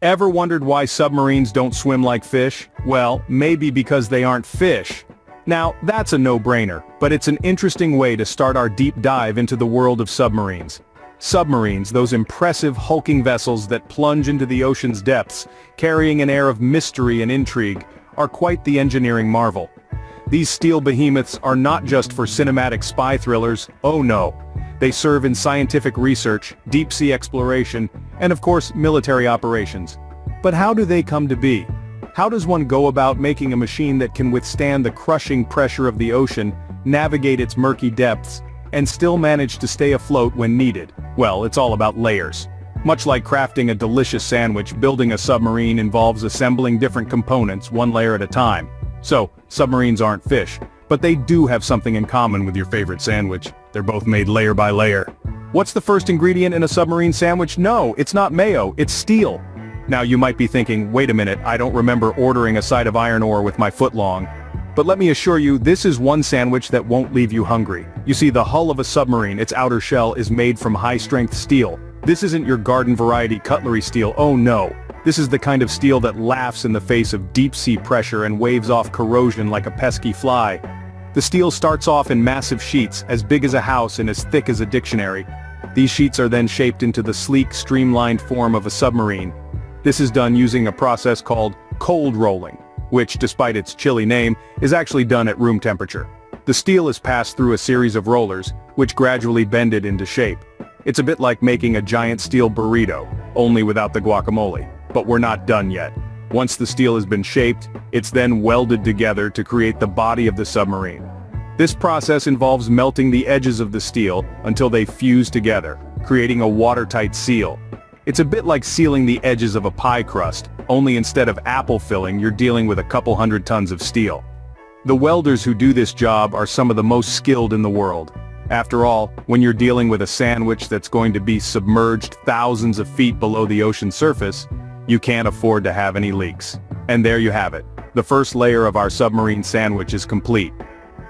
Ever wondered why submarines don't swim like fish? Well, maybe because they aren't fish. Now, that's a no-brainer, but it's an interesting way to start our deep dive into the world of submarines. Submarines, those impressive hulking vessels that plunge into the ocean's depths, carrying an air of mystery and intrigue, are quite the engineering marvel. These steel behemoths are not just for cinematic spy thrillers, oh no. They serve in scientific research, deep-sea exploration, and of course military operations. But how do they come to be? How does one go about making a machine that can withstand the crushing pressure of the ocean, navigate its murky depths, and still manage to stay afloat when needed? Well, it's all about layers. Much like crafting a delicious sandwich, building a submarine involves assembling different components one layer at a time. So, submarines aren't fish, but they do have something in common with your favorite sandwich. They're both made layer by layer. What's the first ingredient in a submarine sandwich? No, it's not mayo, it's steel. Now you might be thinking, wait a minute, I don't remember ordering a side of iron ore with my foot long. But let me assure you, this is one sandwich that won't leave you hungry. You see, the hull of a submarine, its outer shell, is made from high-strength steel. This isn't your garden variety cutlery steel, oh no. This is the kind of steel that laughs in the face of deep-sea pressure and waves off corrosion like a pesky fly. The steel starts off in massive sheets, as big as a house and as thick as a dictionary. These sheets are then shaped into the sleek, streamlined form of a submarine. This is done using a process called cold rolling, which, despite its chilly name, is actually done at room temperature. The steel is passed through a series of rollers, which gradually bend it into shape. It's a bit like making a giant steel burrito, only without the guacamole. But we're not done yet. Once the steel has been shaped, it's then welded together to create the body of the submarine. This process involves melting the edges of the steel until they fuse together, creating a watertight seal. It's a bit like sealing the edges of a pie crust, only instead of apple filling you're dealing with a couple hundred tons of steel. The welders who do this job are some of the most skilled in the world. After all, when you're dealing with a sandwich that's going to be submerged thousands of feet below the ocean surface, you can't afford to have any leaks. And there you have it. The first layer of our submarine sandwich is complete.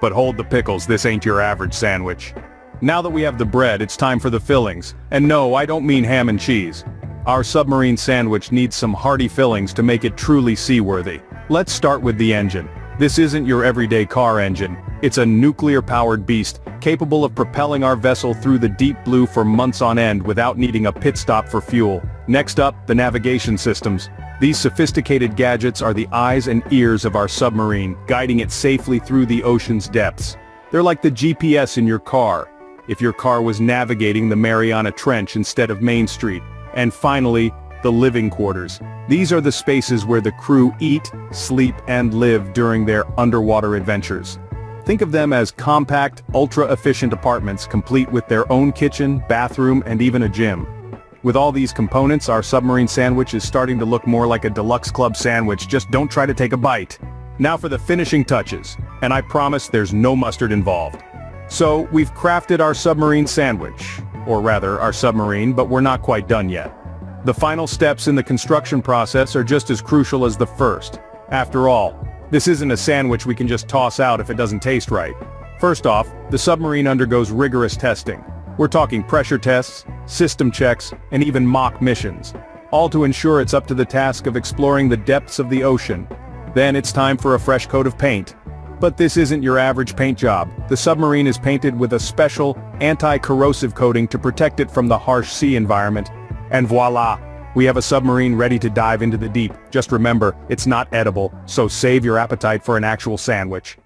But hold the pickles, this ain't your average sandwich. Now that we have the bread, it's time for the fillings. And no, I don't mean ham and cheese. Our submarine sandwich needs some hearty fillings to make it truly seaworthy. Let's start with the engine. This isn't your everyday car engine. It's a nuclear-powered beast, capable of propelling our vessel through the deep blue for months on end without needing a pit stop for fuel. Next up, the navigation systems. These sophisticated gadgets are the eyes and ears of our submarine, guiding it safely through the ocean's depths. They're like the GPS in your car, if your car was navigating the Mariana Trench instead of Main Street. And finally, the living quarters. These are the spaces where the crew eat, sleep, and live during their underwater adventures. Think of them as compact, ultra-efficient apartments complete with their own kitchen, bathroom, and even a gym. With all these components, our submarine sandwich is starting to look more like a deluxe club sandwich, just don't try to take a bite. Now for the finishing touches, and I promise there's no mustard involved. So, we've crafted our submarine sandwich, or rather, our submarine, but we're not quite done yet. The final steps in the construction process are just as crucial as the first. After all, this isn't a sandwich we can just toss out if it doesn't taste right. First off, the submarine undergoes rigorous testing. We're talking pressure tests, system checks, and even mock missions, all to ensure it's up to the task of exploring the depths of the ocean. Then it's time for a fresh coat of paint. But this isn't your average paint job. The submarine is painted with a special, anti-corrosive coating to protect it from the harsh sea environment. And voila! We have a submarine ready to dive into the deep. Just remember, it's not edible, so save your appetite for an actual sandwich.